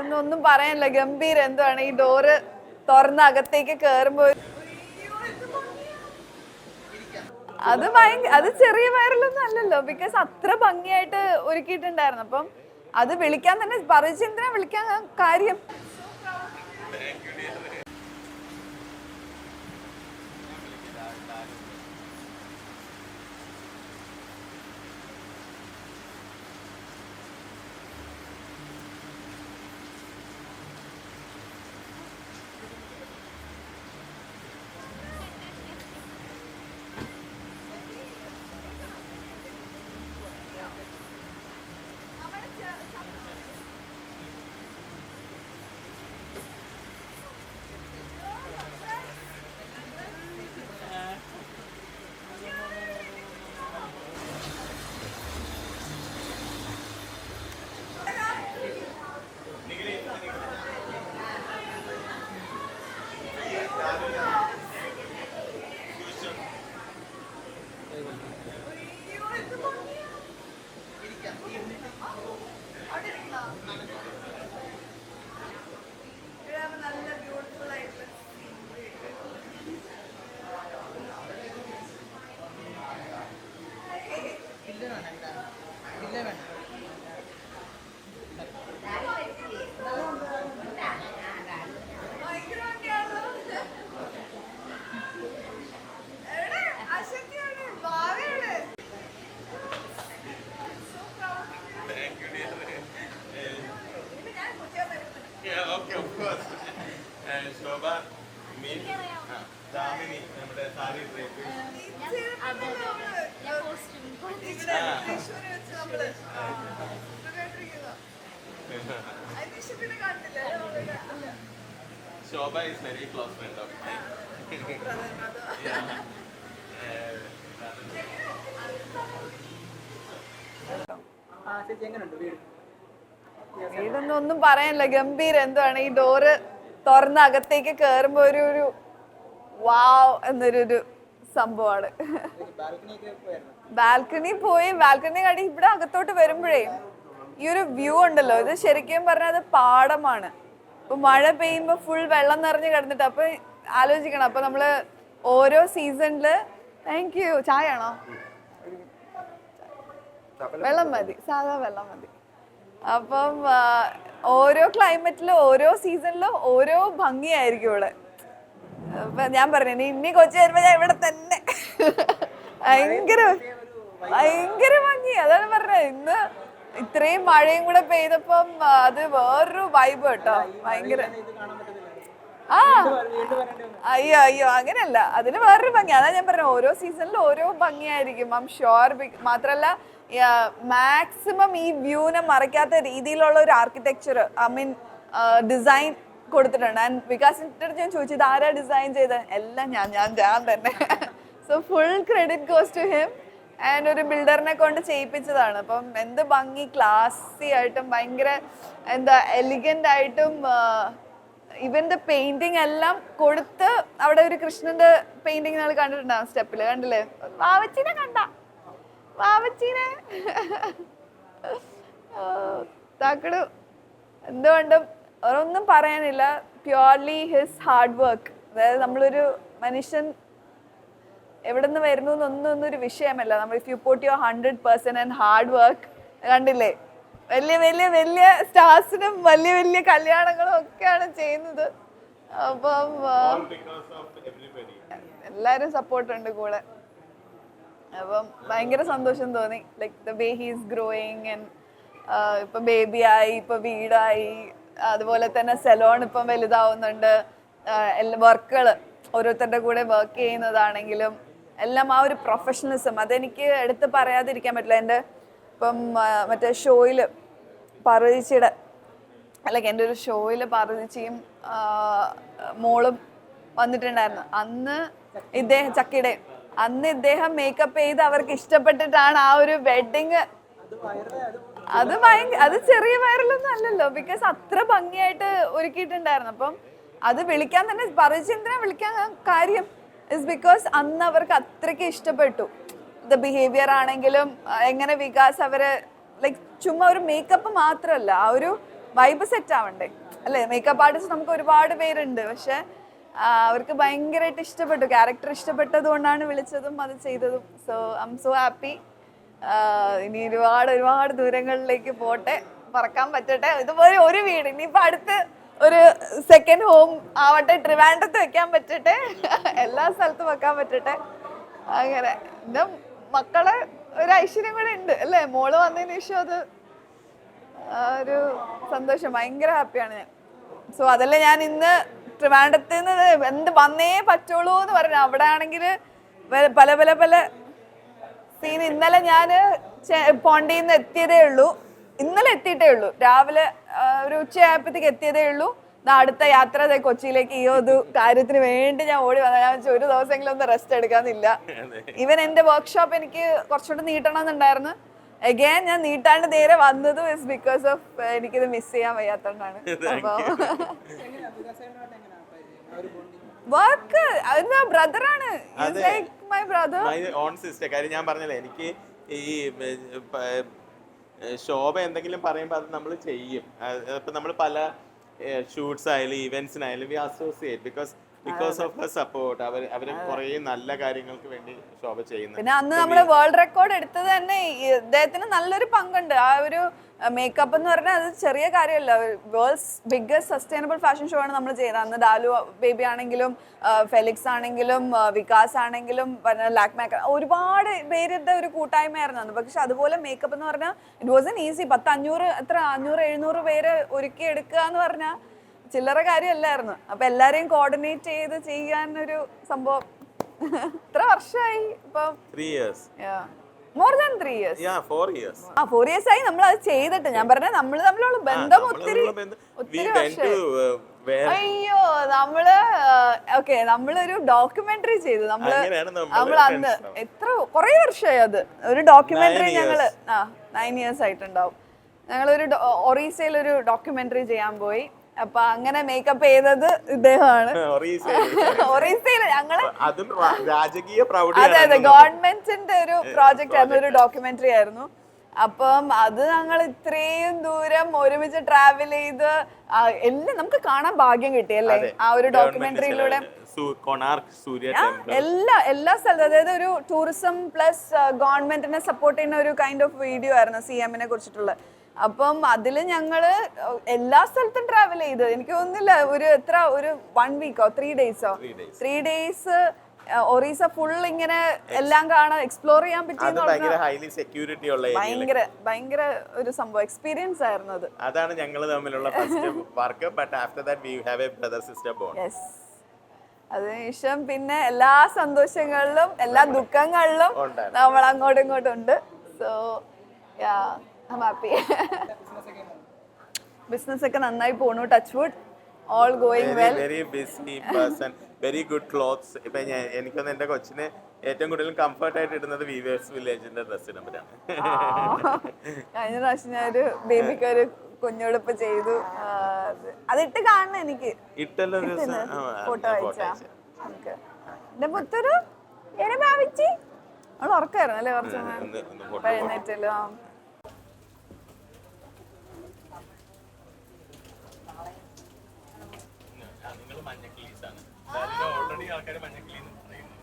ഇതൊന്നും ഒന്നും പറയാനില്ല, ഗംഭീരം. എന്തുവാണ് ഈ ഡോറ് തുറന്ന് അകത്തേക്ക് കേറുമ്പോ അത് ചെറിയ വൈറലൊന്നും അല്ലല്ലോ, ബിക്കോസ് അത്ര ഭംഗിയായിട്ട് ഒരുക്കിയിട്ടുണ്ടായിരുന്നു. അപ്പം അത് വിളിക്കാൻ തന്നെ പറയിച്ചെന്തിനാ വിളിക്കാൻ കാര്യം. Shobha is very close friend of mine. വീടൊന്നും ഒന്നും പറയാനില്ല, ഗംഭീരം. എന്തുവാണ് ഈ ഡോറ് തുറന്ന് അകത്തേക്ക് കേറുമ്പോ ഒരു വാവ് എന്നൊരു സംഭവമാണ്. ബാൽക്കണി കടി ഇവിടെ അകത്തോട്ട് വരുമ്പോഴേ ഈ ഒരു വ്യൂ ഉണ്ടല്ലോ, ഇത് ശരിക്കും പറഞ്ഞാൽ അത് പാടമാണ്. ഇപ്പൊ മഴ പെയ്യുമ്പോ ഫുൾ വെള്ളം നിറഞ്ഞ് കിടന്നിട്ട് അപ്പൊ ആലോചിക്കണം. അപ്പൊ നമ്മള് ഓരോ സീസണില് താങ്ക് യു. ചായ ആണോ? വെള്ളം മതി, സാധാ വെള്ളം മതി. അപ്പം ഓരോ ക്ലൈമറ്റിലും ഓരോ സീസണിലും ഓരോ ഭംഗിയായിരിക്കും ഇവിടെ. അപ്പൊ ഞാൻ പറഞ്ഞു ഇനി കൊച്ചി വരുമ്പോ ഞാൻ ഇവിടെ തന്നെ. ഭയങ്കര ഭംഗി. അതാണ് പറഞ്ഞത്, ഇന്ന് ഇത്രയും മഴയും കൂടെ പെയ്തപ്പം അത് വേറൊരു വൈബ് കേട്ടോ. ഭയങ്കര അയ്യോ അങ്ങനെയല്ല, അതിന് വേറൊരു ഭംഗി. അതാ ഞാൻ പറഞ്ഞു ഓരോ സീസണിലും ഓരോ ഭംഗിയായിരിക്കും. I am sure. മാത്രല്ല മാക്സിമം ഈ വ്യൂവിനെ മറയ്ക്കാത്ത രീതിയിലുള്ള ഒരു ആർക്കിടെക്ചർ, ഐ മീൻ ഡിസൈൻ കൊടുത്തിട്ടുണ്ട്. ആൻഡ് വികാസിന്റെ അടുത്ത് ഞാൻ ചോദിച്ചു ഇത് ആരാ ഡിസൈൻ ചെയ്തത്? എല്ലാം ഞാൻ തന്നെ. So full credit goes to him. And ഒരു ബിൽഡറിനെ കൊണ്ട് ചെയ്യിപ്പിച്ചതാണ്. അപ്പം എന്ത് ഭംഗി, ക്ലാസി ആയിട്ടും ഭയങ്കര എന്താ എലിഗന്റ് ആയിട്ടും ഇവന്റെ പെയിന്റിങ് എല്ലാം കൊടുത്ത്. അവിടെ ഒരു കൃഷ്ണന്റെ പെയിന്റിങ് നിങ്ങൾ കണ്ടിട്ടുണ്ടാവും സ്റ്റെപ്പില്, കണ്ടില്ലേ? വാവച്ചീനെ കണ്ട വാവച്ചീനെ താക്കടു. എന്തുകൊണ്ടും ഒന്നും പറയാനില്ല, പ്യുവർലി ഹിസ് ഹാർഡ് വർക്ക്. അതായത് നമ്മളൊരു മനുഷ്യൻ എവിടെ നിന്ന് വരുന്നു എന്നൊന്നൊരു വിഷയമല്ല. നമ്മൾ if you put your 100% and hard work, കണ്ടില്ലേ വലിയ സ്റ്റാർസിനും വലിയ കല്യാണങ്ങളും ഒക്കെയാണ് ചെയ്യുന്നത്. അപ്പം എല്ലാരും സപ്പോർട്ടുണ്ട് കൂടെ. അപ്പം ഭയങ്കര സന്തോഷം തോന്നി. Like the way he is growing. And ഇപ്പൊ ബേബിയായി, ഇപ്പൊ വീടായി, അതുപോലെ തന്നെ സെലോൺ ഇപ്പം വലുതാവുന്നുണ്ട്. വർക്കുകൾ ഓരോരുത്തരുടെ കൂടെ വർക്ക് ചെയ്യുന്നതാണെങ്കിലും എല്ലാം ആ ഒരു പ്രൊഫഷണലിസം അതെനിക്ക് എടുത്ത് പറയാതിരിക്കാൻ പറ്റില്ല. എൻ്റെ ഇപ്പം മറ്റേ ഷോയിൽ പറയിച്ചിയുടെ അല്ലെങ്കിൽ എൻ്റെ ഒരു ഷോയിൽ പറയിച്ചിയും മോളും വന്നിട്ടുണ്ടായിരുന്നു. അന്ന് ഇദ്ദേഹം ചക്കിയുടെ അന്ന് ഇദ്ദേഹം മേക്കപ്പ് ചെയ്ത് അവർക്ക് ഇഷ്ടപ്പെട്ടിട്ടാണ് ആ ഒരു വെഡിങ്. അത് ചെറിയ വൈറലൊന്നും അല്ലല്ലോ, ബിക്കോസ് അത്ര ഭംഗിയായിട്ട് ഒരുക്കിയിട്ടുണ്ടായിരുന്നു. അപ്പം അത് വിളിക്കാൻ തന്നെ പറയിച്ചെന്തിനാ വിളിക്കാൻ കാര്യം ഇസ് ബിക്കോസ് അന്ന് അവർക്ക് അത്രയ്ക്ക് ഇഷ്ടപ്പെട്ടു. ദ ബിഹേവിയർ ആണെങ്കിലും എങ്ങനെ വികാസ് അവരെ ലൈക്ക് ചുമ്മാ ഒരു മേക്കപ്പ് മാത്രമല്ല, ആ ഒരു വൈബ് സെറ്റ് ആവണ്ടേ അല്ലേ? മേക്കപ്പ് ആർട്ടിസ്റ്റ് നമുക്ക് ഒരുപാട് പേരുണ്ട്, പക്ഷെ അവർക്ക് ഭയങ്കരമായിട്ട് ഇഷ്ടപ്പെട്ടു, ക്യാരക്ടർ ഇഷ്ടപ്പെട്ടത് കൊണ്ടാണ് വിളിച്ചതും അത് ചെയ്തതും. So I M so happy. ഇനി ഒരുപാട് ഒരുപാട് ദൂരങ്ങളിലേക്ക് പോട്ടെ, പറക്കാൻ പറ്റട്ടെ. ഇതുപോലെ ഒരു വീട് ഇനിയിപ്പോൾ അടുത്ത് ഒരു സെക്കൻഡ് ഹോം ആവട്ടെ, ട്രിവാൻഡ്രത്ത് വെക്കാൻ പറ്റട്ടെ, എല്ലാ സ്ഥലത്തും വെക്കാൻ പറ്റട്ടെ. അങ്ങനെ എൻ്റെ മക്കളെ ഒരു ഐശ്വര്യം കൂടെ ഉണ്ട് അല്ലേ? മോള് വന്നതിന് ശേഷം അത് ഒരു സന്തോഷം, ഭയങ്കര ഹാപ്പിയാണ് ഞാൻ. സോ അതല്ലേ ഞാൻ ഇന്ന് ട്രിവാൻഡ്രത്ത് നിന്ന് എന്ത് വന്നേ പറ്റുള്ളൂ എന്ന് പറഞ്ഞു. അവിടെ ആണെങ്കിൽ പല പല പല സീൻ. ഇന്നലെ ഞാൻ പോണ്ടിയിൽ നിന്ന് എത്തിയതേ ഉള്ളൂ, ഇന്നലെ എത്തിയിട്ടേ ഉള്ളൂ, രാവിലെ ഒരു ഉച്ചയായപ്പോഴത്തേക്ക് എത്തിയതേ ഉള്ളൂ. അടുത്ത യാത്ര കൊച്ചിയിലേക്ക് ഈ ഒരു കാര്യത്തിന് വേണ്ടി ഞാൻ ഓടി വന്ന. ഞാൻ ഒരു ദിവസമെങ്കിലും ഒന്ന് റെസ്റ്റ് എടുക്കാന്നില്ല. ഈവൻ എൻ്റെ വർക്ക്ഷോപ്പ് എനിക്ക് കുറച്ചുകൂടി നീട്ടണം എന്നുണ്ടായിരുന്നു. അഗൈൻ ഞാൻ നീട്ടാണ്ട് നേരെ വന്നതും ഇസ് ബിക്കോസ് ഓഫ് എനിക്കിത് മിസ് ചെയ്യാൻ വയ്യാത്തോണ്ടാണ്. അപ്പൊ വർക്ക് അതിന്റെ ബ്രദറാണ്, മൈ ബ്രദർ, ഓൺ സിസ്റ്റർ. കാര്യം ഞാൻ പറഞ്ഞല്ലേ, എനിക്ക് ഈ ശോഭ എന്തെങ്കിലും പറയുമ്പോൾ അത് നമ്മൾ ചെയ്യും. ഇപ്പം നമ്മൾ പല ഷൂട്ട്സ് ആയാലും ഇവന്റ്സിനായാലും we associate because of her support. അവര് കുറേ നല്ല കാര്യങ്ങൾക്ക് വേണ്ടി ശോഭ ചെയ്യുന്നു. പിന്നെ അന്ന് നമ്മള് വേൾഡ് റെക്കോർഡ് എടുത്തത് തന്നെ ഇദ്ദേഹത്തിന് നല്ലൊരു പങ്കുണ്ട്. ആ ഒരു മേക്കപ്പ് എന്ന് പറഞ്ഞാൽ അത് ചെറിയ കാര്യമല്ല. World's biggest sustainable fashion show ആണ് നമ്മൾ ചെയ്തത്. അന്ന് ഡാലു ബേബി ആണെങ്കിലും ഫെലിക്സ് ആണെങ്കിലും വികാസ് ആണെങ്കിലും ലാക്മേക്ക്, ഒരുപാട് പേരുടെ ഒരു കൂട്ടായ്മയായിരുന്നു അന്ന്. പക്ഷെ അതുപോലെ മേക്കപ്പ് എന്ന് പറഞ്ഞാൽ ഇറ്റ് വാസ് എൻ ഈസി. 500-700 പേര് ഒരുക്കി എടുക്കുക എന്ന് പറഞ്ഞാൽ ചില്ലറ കാര്യമല്ലായിരുന്നു. അപ്പൊ എല്ലാരെയും കോർഡിനേറ്റ് ചെയ്ത് ചെയ്യാനൊരു സംഭവം. എത്ര വർഷമായി ഇപ്പൊ? 3 years. More than 3 years. 4 years ആയി നമ്മൾ അത് ചെയ്തിട്ട്. ഞാൻ പറഞ്ഞ നമ്മള് തമ്മിലുള്ള ബന്ധം ഒത്തിരി വർഷമായി. അയ്യോ നമ്മളൊരു ഡോക്യുമെന്ററി ചെയ്തു. നമ്മൾ അന്ന് കൊറേ വർഷമായി അത്. ഒരു ഡോക്യുമെന്ററി ഞങ്ങള് 9 years ആയിട്ടുണ്ടാവും. ഞങ്ങളൊരു ഒറീസയിൽ ഒരു ഡോക്യുമെന്ററി ചെയ്യാൻ പോയി. അപ്പൊ അങ്ങനെ മേക്കപ്പ് ചെയ്തത് ഇദ്ദേഹമാണ്. ഒറീസയിൽ ഞങ്ങള് അതെ ഗവൺമെന്റിന്റെ ഒരു പ്രോജക്റ്റ് ആയിരുന്നു, ഒരു ഡോക്യുമെന്ററി ആയിരുന്നു. അപ്പം അത് ഞങ്ങൾ ഇത്രയും ദൂരം ഒരുമിച്ച് ട്രാവൽ ചെയ്ത് എല്ലാം നമുക്ക് കാണാൻ ഭാഗ്യം കിട്ടിയല്ലേ ആ ഒരു ഡോക്യുമെന്ററിയിലൂടെ. എല്ലാ സ്ഥലത്തും, അതായത് ഒരു ടൂറിസം പ്ലസ് ഗവൺമെന്റിനെ സപ്പോർട്ട് ചെയ്യുന്ന ഒരു കൈൻഡ് ഓഫ് വീഡിയോ ആയിരുന്നു CM-നെ കുറിച്ചിട്ടുള്ള. അപ്പം അതില് ഞങ്ങള് എല്ലാ സ്ഥലത്തും ട്രാവൽ ചെയ്ത്, എനിക്ക് തോന്നുന്നില്ല ഒരു 1 week 3 days ഒറീസ ഫുൾ ഇങ്ങനെ എല്ലാം കാണാൻ എക്സ്പ്ലോർ ചെയ്യാൻ പറ്റിയെന്ന് ഭയങ്കര ഒരു സംഭവം, എക്സ്പീരിയൻസ് ആയിരുന്നു അത്. അതാണ് ഞങ്ങൾ തമ്മിലുള്ള first work. But after that we have A brother sister bond. Yes. അതിനുശേഷം പിന്നെ എല്ലാ സന്തോഷങ്ങളിലും എല്ലാ ദുഃഖങ്ങളിലും നമ്മൾ അങ്ങോട്ടും ഇങ്ങോട്ടും ഉണ്ട്. So yeah I'm happy. Business ഒക്കെ നന്നായി പോണു, touch wood, all going well. Very busy person, very good clothes. ഇപ്പൊ എനിക്കൊന്ന് എന്റെ കൊച്ചിന് ഏറ്റവും കൂടുതൽ കംഫർട്ട് ആയിട്ട് ഇടുന്നത് വീവേഴ്സ് വില്ലേജിന്റെ ഡ്രസ് ഇടുമ്പോഴാണ്. കഴിഞ്ഞ പ്രാവശ്യം ഞാൻ ഒരു ബേബിക്ക് ഒരു കുഞ്ഞുടുപ്പ് ചെയ്തു, അതിട്ട് കാണണം എനിക്ക്. ഫോട്ടോ അയച്ചാ എന്റെ പുത്തൊരു എന്നെ ഭാവിച്ച് അവൾ ഉറക്കായിരുന്നു അല്ലേ കുറച്ച് എഴുന്നേറ്റല്ലോ. ഓൾറെഡി ആൾക്കാർ മഞ്ഞക്കിളി പറയുന്നു.